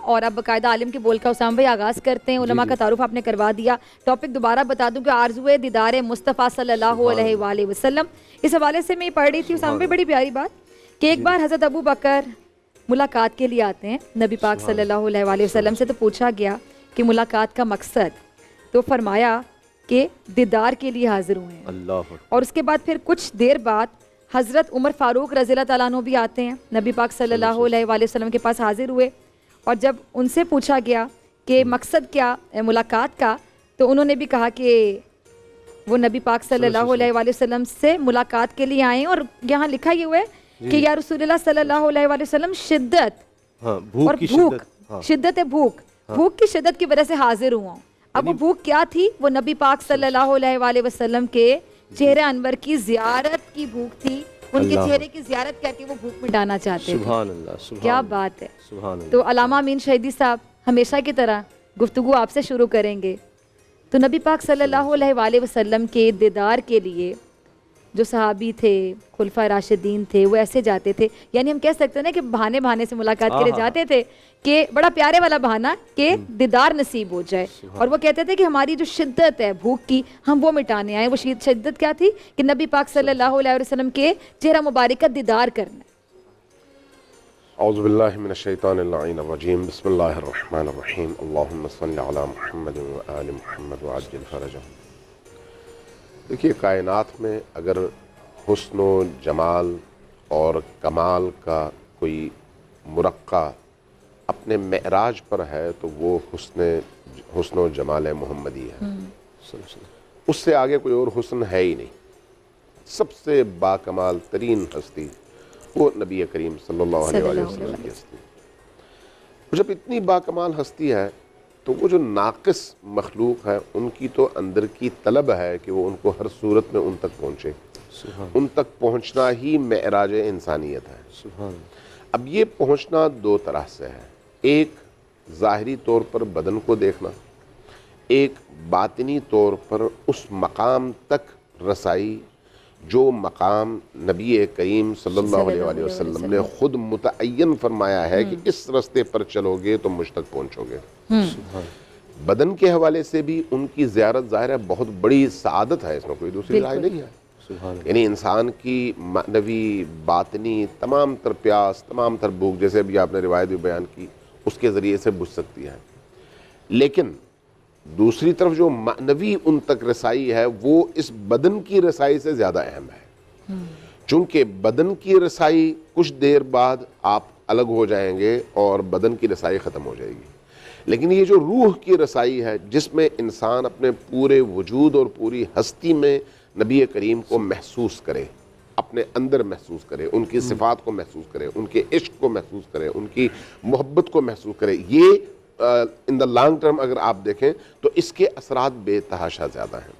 اور اب باقاعدہ عالم کے بول کا اسامہ بھائی آغاز کرتے ہیں. علماء کا تعارف آپ نے کروا دیا. ٹاپک دوبارہ بتا دوں کہ آرزوئے دیدار مصطفیٰ صلی اللہ علیہ وآلہ وسلم. اس حوالے سے میں پڑھ رہی تھی اسامہ بھائی بڑی پیاری بات کہ ایک بار حضرت ابو بکر ملاقات کے لیے آتے ہیں نبی پاک صلی اللہ علیہ وآلہ وسلم سے. تو پوچھا گیا کہ ملاقات کا مقصد, تو فرمایا کہ دیدار کے لیے حاضر ہوئے ہیں. اور اس کے بعد پھر کچھ دیر بعد حضرت عمر فاروق رضی اللہ تعالیٰ عنہ بھی آتے ہیں نبی پاک صلی اللہ علیہ وآلہ وسلم کے پاس حاضر ہوئے. اور جب ان سے پوچھا گیا کہ مقصد کیا ملاقات کا, تو انہوں نے بھی کہا کہ وہ نبی پاک صلی اللہ علیہ وآلہ وسلم سے ملاقات کے لیے آئے ہیں. اور یہاں لکھا یہ ہوا ہے کہ یا رسول اللہ صلی اللہ علیہ وآلہ وسلم شدت اور بھوک, شدت بھوک, بھوک کی شدت کی وجہ سے حاضر ہوا ہوں. اب وہ بھوک کیا تھی؟ وہ نبی پاک صلی اللہ علیہ وآلہ وسلم کے چہرہ انور کی زیارت کی بھوک تھی. ان کے چہرے کی زیارت کر کے وہ بھوک مٹانا چاہتے تھے. سبحان اللہ, کیا بات ہے. تو علامہ امین شہیدی صاحب ہمیشہ کی طرح گفتگو آپ سے شروع کریں گے. تو نبی پاک صلی اللہ علیہ وآلہ وسلم کے دیدار کے لیے جو صحابی تھے, خلفائے راشدین تھے, وہ ایسے جاتے تھے, یعنی ہم کہہ سکتے ہیں نا کہ بہانے سے ملاقات کے لیے جاتے تھے کہ بڑا پیارے والا بہانہ کہ دیدار نصیب ہو جائے. اور وہ کہتے تھے کہ ہماری جو شدت ہے بھوک کی, ہم وہ مٹانے آئے. وہ شدت کیا تھی کہ نبی پاک صلی اللہ علیہ وسلم کے چہرہ مبارک کا دیدار کرنا. اعوذ باللہ من الشیطان اللعین الرجیم. بسم اللہ الرحمن الرحیم. اللہم صلی علی محمد و آل محمد وعجل فرجہم. دیکھیے, کائنات میں اگر حسن و جمال اور کمال کا کوئی مرقع اپنے معراج پر ہے تو وہ حسن و جمال محمدی ہے. اس سے آگے کوئی اور حسن ہے ہی نہیں. سب سے باکمال ترین ہستی وہ نبی کریم صلی اللہ علیہ وسلم کی ہستی. جب اتنی باکمال ہستی ہے تو وہ جو ناقص مخلوق ہے ان کی تو اندر کی طلب ہے کہ وہ ان کو ہر صورت میں ان تک پہنچے. ان تک پہنچنا ہی معراج انسانیت ہے. اب یہ پہنچنا دو طرح سے ہے. ایک ظاہری طور پر بدن کو دیکھنا, ایک باطنی طور پر اس مقام تک رسائی جو مقام نبی کریم صلی اللہ علیہ وآلہ وسلم نے خود متعین فرمایا ہے کہ اس رستے پر چلو گے تو مجھ تک پہنچو گے. بدن کے حوالے سے بھی ان کی زیارت ظاہر ہے بہت بڑی سعادت ہے, اس میں کوئی دوسری رائے نہیں ہے. یعنی انسان کی معنوی باطنی تمام تر پیاس, تمام تر بھوک, جیسے ابھی آپ نے روایت بھی بیان کی, اس کے ذریعے سے بجھ سکتی ہے. لیکن دوسری طرف جو معنوی ان تک رسائی ہے وہ اس بدن کی رسائی سے زیادہ اہم ہے. چونکہ بدن کی رسائی کچھ دیر بعد آپ الگ ہو جائیں گے اور بدن کی رسائی ختم ہو جائے گی. لیکن یہ جو روح کی رسائی ہے جس میں انسان اپنے پورے وجود اور پوری ہستی میں نبی کریم کو محسوس کرے, اپنے اندر محسوس کرے, ان کی صفات کو محسوس کرے, ان کے عشق کو محسوس کرے, ان کی محبت کو محسوس کرے, یہ ان دا لانگ ٹرم اگر آپ دیکھیں تو اس کے اثرات بے تحاشا زیادہ ہیں.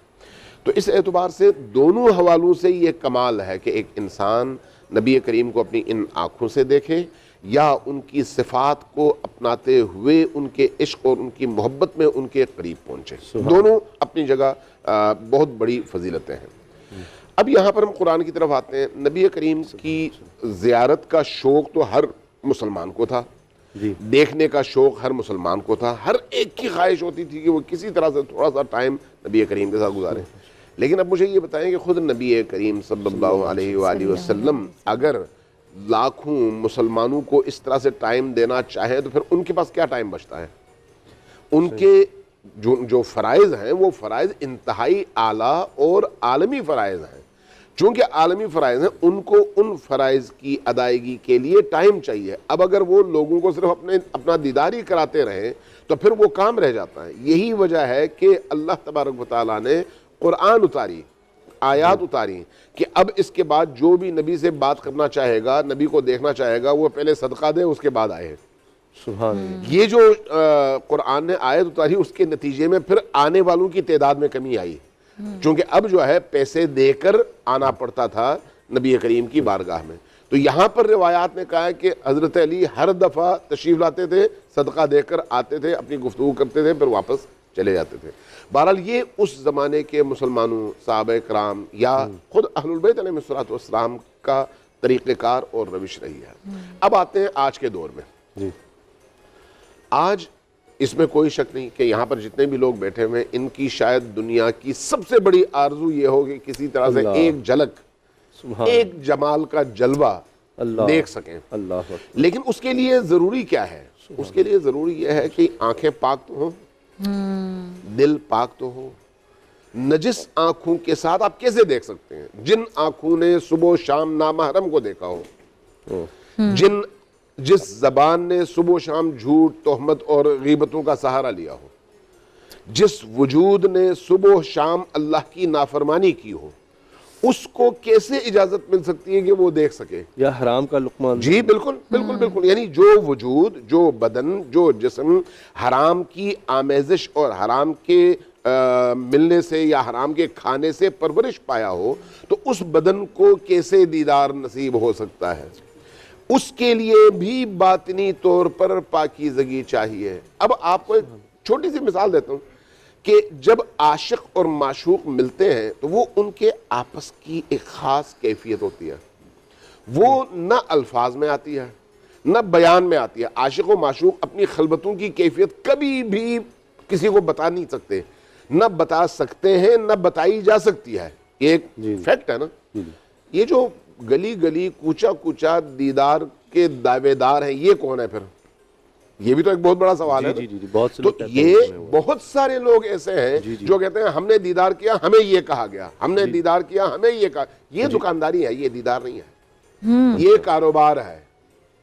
تو اس اعتبار سے دونوں حوالوں سے یہ کمال ہے کہ ایک انسان نبی کریم کو اپنی ان آنکھوں سے دیکھے یا ان کی صفات کو اپناتے ہوئے ان کے عشق اور ان کی محبت میں ان کے قریب پہنچے. دونوں اپنی جگہ بہت بڑی فضیلتیں ہیں. اب یہاں پر ہم قرآن کی طرف آتے ہیں. نبی کریم کی زیارت کا شوق تو ہر مسلمان کو تھا, دیکھنے کا شوق ہر مسلمان کو تھا, ہر ایک کی خواہش ہوتی تھی کہ وہ کسی طرح سے تھوڑا سا ٹائم نبی کریم کے ساتھ گزارے. لیکن اب مجھے یہ بتائیں کہ خود نبی کریم صلی اللہ علیہ وآلہ وسلم اگر لاکھوں مسلمانوں کو اس طرح سے ٹائم دینا چاہیں تو پھر ان کے پاس کیا ٹائم بچتا ہے؟ ان کے جو فرائض ہیں وہ فرائض انتہائی اعلیٰ اور عالمی فرائض ہیں. چونکہ عالمی فرائض ہیں ان کو ان فرائض کی ادائیگی کے لیے ٹائم چاہیے. اب اگر وہ لوگوں کو صرف اپنا دیدار ہی کراتے رہیں تو پھر وہ کام رہ جاتا ہے. یہی وجہ ہے کہ اللہ تبارک و تعالیٰ نے قرآن اتاری, آیات اتاری کہ اب اس کے بعد جو بھی نبی سے بات کرنا چاہے گا, نبی کو دیکھنا چاہے گا, وہ پہلے صدقہ دے اس کے بعد آئے. سبحان اللہ. یہ جو قرآن نے آیت اتاری اس کے نتیجے میں پھر آنے والوں کی تعداد میں کمی آئی, چونکہ اب جو ہے پیسے دے کر آنا پڑتا تھا نبی کریم کی بارگاہ میں. تو یہاں پر روایات نے کہا ہے کہ حضرت علی ہر دفعہ تشریف لاتے تھے, صدقہ دے کر آتے تھے, اپنی گفتگو کرتے تھے, پھر واپس چلے جاتے تھے. بہرحال یہ اس زمانے کے مسلمانوں, صحابہ کرام یا خود اہل البیت علیہ الصلوۃ والسلام کا طریقہ کار اور روش رہی ہے. اب آتے ہیں آج کے دور میں. آج اس میں کوئی شک نہیں کہ یہاں پر جتنے بھی لوگ بیٹھے ہوئے ہیں ان کی شاید دنیا کی سب سے بڑی آرزو یہ ہوگی کسی طرح سے ایک جھلک، ایک جمال کا جلوہ دیکھ سکیں۔ لیکن اس کے لیے ضروری کیا ہے؟ اس کے لیے ضروری یہ ہے کہ آنکھیں پاک تو ہوں، دل پاک تو ہو۔ نجس آنکھوں کے ساتھ آپ کیسے دیکھ سکتے ہیں؟ جن آنکھوں نے صبح و شام نامحرم کو دیکھا ہو، جس زبان نے صبح و شام جھوٹ، تہمت اور غیبتوں کا سہارا لیا ہو، جس وجود نے صبح و شام اللہ کی نافرمانی کی ہو، اس کو کیسے اجازت مل سکتی ہے کہ وہ دیکھ سکے؟ یا حرام کا لقمہ؟ جی بالکل بالکل بالکل، یعنی جو وجود، جو بدن، جو جسم حرام کی آمیزش اور حرام کے ملنے سے یا حرام کے کھانے سے پرورش پایا ہو، تو اس بدن کو کیسے دیدار نصیب ہو سکتا ہے؟ اس کے لیے بھی باطنی طور پر پاکیزگی چاہیے۔ اب آپ کو ایک چھوٹی سی مثال دیتا ہوں کہ جب عاشق اور معشوق ملتے ہیں تو وہ ان کے آپس کی ایک خاص کیفیت ہوتی ہے، وہ نہ الفاظ میں آتی ہے نہ بیان میں آتی ہے۔ عاشق و معشوق اپنی خلوتوں کی کیفیت کبھی بھی کسی کو بتا نہیں سکتے، نہ بتا سکتے ہیں نہ بتائی جا سکتی ہے۔ یہ ایک فیکٹ ہے نا۔ یہ جو گلی گلی کوچا کوچا دیدار کے دعوے دار ہیں، یہ کون ہے پھر؟ یہ بھی تو ایک بہت بڑا سوال ہے۔ تو یہ بہت سارے لوگ ایسے ہیں جو کہتے ہیں ہم نے دیدار کیا، ہمیں یہ کہا گیا، ہم نے دیدار کیا، ہمیں یہ کہا۔ یہ دکانداری ہے، یہ دیدار نہیں ہے، یہ کاروبار ہے،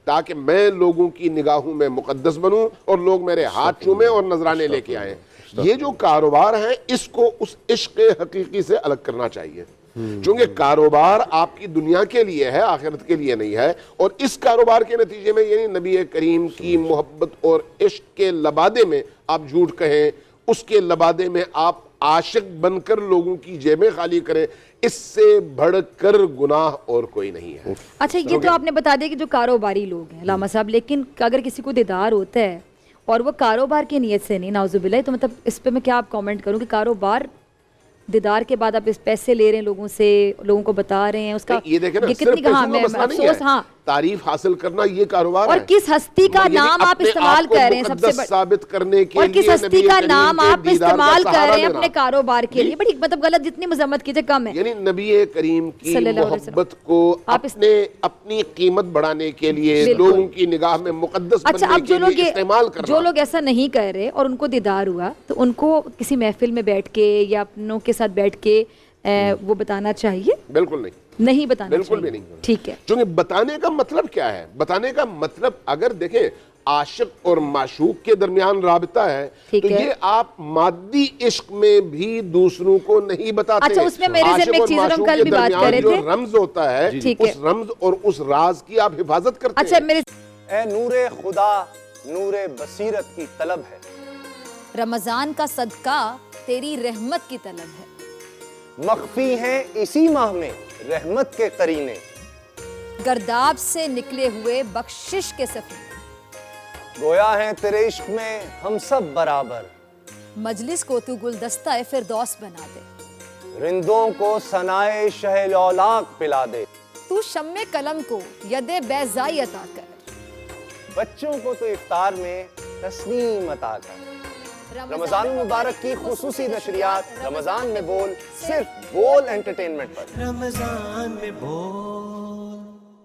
تاکہ میں لوگوں کی نگاہوں میں مقدس بنوں اور لوگ میرے ہاتھ چومیں اور نذرانے لے کے آئیں۔ یہ جو کاروبار ہے اس کو اس عشق حقیقی سے الگ کرنا چاہیے، چونکہ کاروبار آپ کی دنیا کے لیے ہے، آخرت کے لیے نہیں ہے۔ اور اس کاروبار کے نتیجے میں یعنی نبی کریم کی محبت اور عشق کے لبادے میں آپ جھوٹ کہیں، اس کے لبادے میں آپ عاشق بن کر لوگوں کی جیبیں خالی کریں، اس سے بڑھ کر گناہ اور کوئی نہیں ہے۔ اچھا یہ تو آپ نے بتا دیا کہ جو کاروباری لوگ ہیں علامہ صاحب، لیکن اگر کسی کو دیدار ہوتا ہے اور وہ کاروبار کی نیت سے نہیں، نعوذ باللہ، تو مطلب اس پہ میں کیا آپ کامنٹ کروں کہ کاروبار دیدار کے بعد آپ اس پیسے لے رہے ہیں لوگوں سے، لوگوں کو بتا رہے ہیں، اس کا یہ دیکھیں نا، یہ صرف کتنی کہاں میں مسئلہ نہیں افسوس، ہاں، ہے، تعریف حاصل کرنا یہ کاروبار ہے، اور کس ہستی کا نام آپ استعمال کر رہے ہیں سب سے بڑا ثابت کرنے کے اور لیے، کس ہستی کا نام آپ استعمال کر رہے ہیں اپنے کاروبار کے لیے، بڑی مطلب غلط، جتنی مذمت کیجئے کم ہے۔ یعنی نبی کریم کی محبت کو اپنی قیمت بڑھانے کے لیے، لوگوں کی نگاہ میں مقدس بننے کے لیے استعمال کرنا۔ جو لوگ ایسا نہیں کر رہے اور ان کو دیدار ہوا تو ان کو کسی محفل میں بیٹھ کے یا اپنوں کے ساتھ بیٹھ کے وہ بتانا چاہیے؟ بالکل نہیں بتانا چاہیے، بالکل بھی نہیں۔ ٹھیک ہے، چونکہ بتانے کا مطلب کیا ہے؟ بتانے کا مطلب اگر دیکھیں عاشق اور معشوق کے درمیان رابطہ ہے تو یہ آپ مادی عشق میں بھی دوسروں کو نہیں بتاتے۔ اچھا اس میں میرے ذہن میں ایک چیز اور ہم کل بھی بات کر رہے تھے، جو رمز ہوتا ہے اس رمز اور اس راز کی آپ حفاظت کرتے ہیں۔ اچھا میرے اے نور خدا، نور بصیرت کی طلب ہے، رمضان کا صدقہ تیری رحمت کی طلب ہے، مخفی ہیں اسی ماہ میں رحمت کے قرینے، گرداب سے نکلے ہوئے بخشش کے سفیر، گویا ہیں تیرے عشق میں ہم سب برابر، مجلس کو تو گلدستہ فردوس بنا دے، رندوں کو ثنائے شہ لولاک پلا دے، تو شمع قلم کو ید بیضائی عطا کر، بچوں کو تو افطار میں تسلیم عطا کر۔ رمضان مبارک کی خصوصی نشریات رمضان میں بول، صرف بول انٹرٹینمنٹ پر۔ رمضان میں بول